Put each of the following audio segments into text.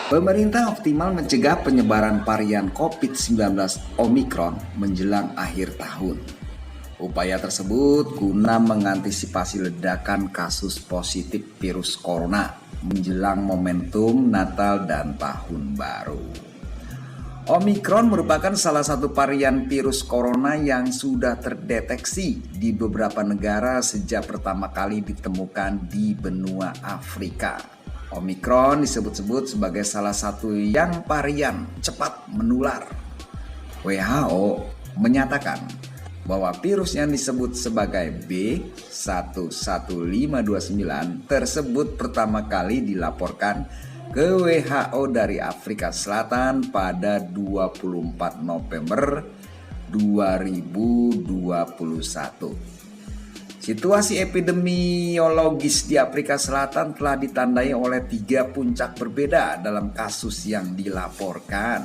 Pemerintah optimal mencegah penyebaran varian COVID-19 Omikron menjelang akhir tahun. Upaya tersebut guna mengantisipasi ledakan kasus positif virus corona menjelang momentum Natal dan Tahun Baru. Omikron merupakan salah satu varian virus corona yang sudah terdeteksi di beberapa negara sejak pertama kali ditemukan di benua Afrika. Omikron disebut-sebut sebagai salah satu yang varian cepat menular. WHO menyatakan bahwa virus yang disebut sebagai B11529 tersebut pertama kali dilaporkan ke WHO dari Afrika Selatan pada 24 November 2021. Situasi epidemiologis di Afrika Selatan telah ditandai oleh 3 puncak berbeda dalam kasus yang dilaporkan.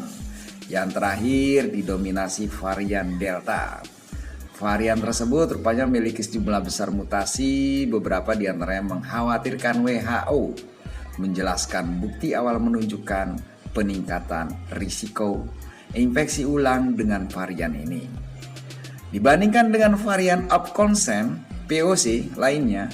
Yang terakhir didominasi varian Delta. Varian tersebut rupanya memiliki sejumlah besar mutasi, beberapa diantaranya mengkhawatirkan. WHO menjelaskan bukti awal menunjukkan peningkatan risiko infeksi ulang dengan varian ini. Dibandingkan dengan varian of concern (VOC) lainnya,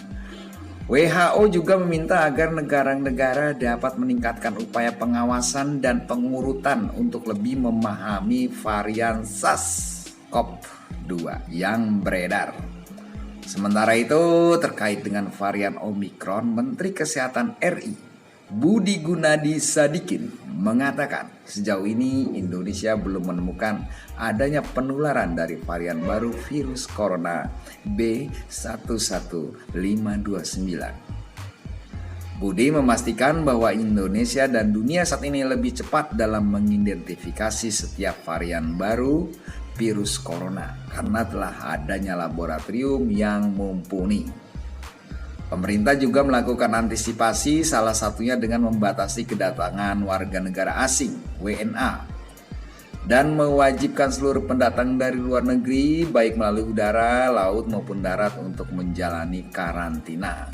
WHO juga meminta agar negara-negara dapat meningkatkan upaya pengawasan dan pengurutan untuk lebih memahami varian SARS-CoV-2 yang beredar. Sementara itu, terkait dengan varian Omikron, Menteri Kesehatan RI Budi Gunadi Sadikin mengatakan sejauh ini Indonesia belum menemukan adanya penularan dari varian baru virus corona B11529. Budi memastikan bahwa Indonesia dan dunia saat ini lebih cepat dalam mengidentifikasi setiap varian baru virus corona karena telah adanya laboratorium yang mumpuni. Pemerintah juga melakukan antisipasi, salah satunya dengan membatasi kedatangan warga negara asing (WNA) dan mewajibkan seluruh pendatang dari luar negeri baik melalui udara, laut maupun darat untuk menjalani karantina.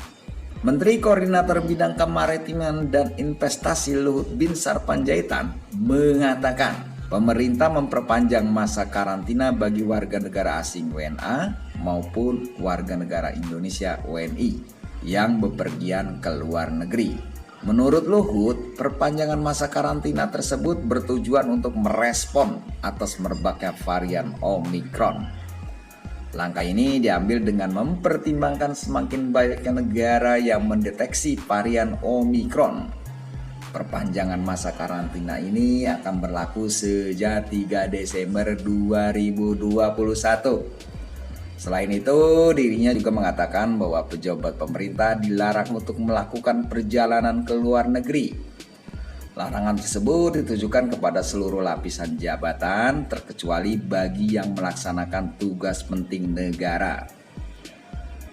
Menteri Koordinator Bidang Kemaritiman dan Investasi Luhut Binsar Panjaitan mengatakan pemerintah memperpanjang masa karantina bagi warga negara asing WNA maupun warga negara Indonesia WNI yang bepergian ke luar negeri. Menurut Luhut, perpanjangan masa karantina tersebut bertujuan untuk merespon atas merebaknya varian Omikron. Langkah ini diambil dengan mempertimbangkan semakin banyaknya negara yang mendeteksi varian Omikron. Perpanjangan masa karantina ini akan berlaku sejak 3 Desember 2021. Selain itu, dirinya juga mengatakan bahwa pejabat pemerintah dilarang untuk melakukan perjalanan ke luar negeri. Larangan tersebut ditujukan kepada seluruh lapisan jabatan, terkecuali bagi yang melaksanakan tugas penting negara.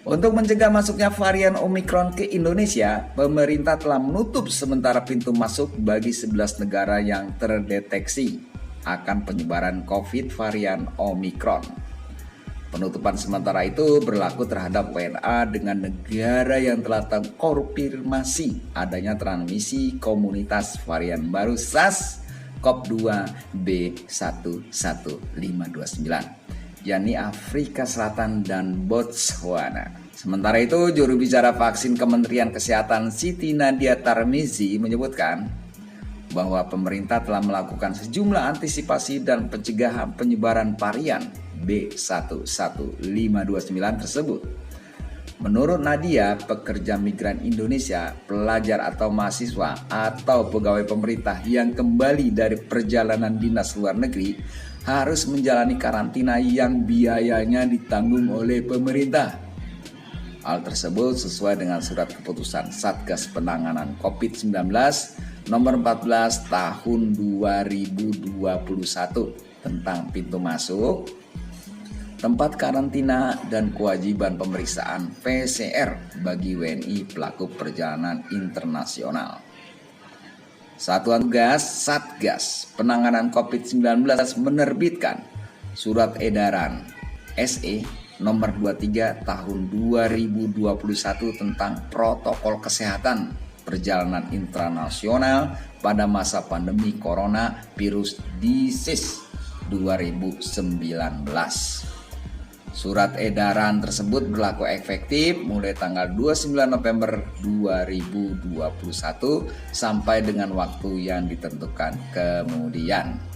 Untuk mencegah masuknya varian Omikron ke Indonesia, pemerintah telah menutup sementara pintu masuk bagi 11 negara yang terdeteksi akan penyebaran COVID varian Omikron. Penutupan sementara itu berlaku terhadap WNA dengan negara yang telah terkonfirmasi adanya transmisi komunitas varian baru SARS-CoV-2 B11529, yakni Afrika Selatan dan Botswana. Sementara itu, juru bicara vaksin Kementerian Kesehatan Siti Nadia Tarmizi menyebutkan bahwa pemerintah telah melakukan sejumlah antisipasi dan pencegahan penyebaran varian B11529 tersebut. Menurut Nadia, pekerja migran Indonesia, pelajar atau mahasiswa atau pegawai pemerintah yang kembali dari perjalanan dinas luar negeri harus menjalani karantina yang biayanya ditanggung oleh pemerintah. Hal tersebut sesuai dengan surat keputusan Satgas Penanganan COVID-19 nomor 14 tahun 2021 tentang pintu masuk, tempat karantina, dan kewajiban pemeriksaan PCR bagi WNI pelaku perjalanan internasional. Satuan Tugas Satgas Penanganan COVID-19 menerbitkan Surat Edaran SE nomor 23 tahun 2021 tentang protokol kesehatan perjalanan internasional pada masa pandemi Corona Virus Disease 2019. Surat edaran tersebut berlaku efektif mulai tanggal 29 November 2021 sampai dengan waktu yang ditentukan kemudian.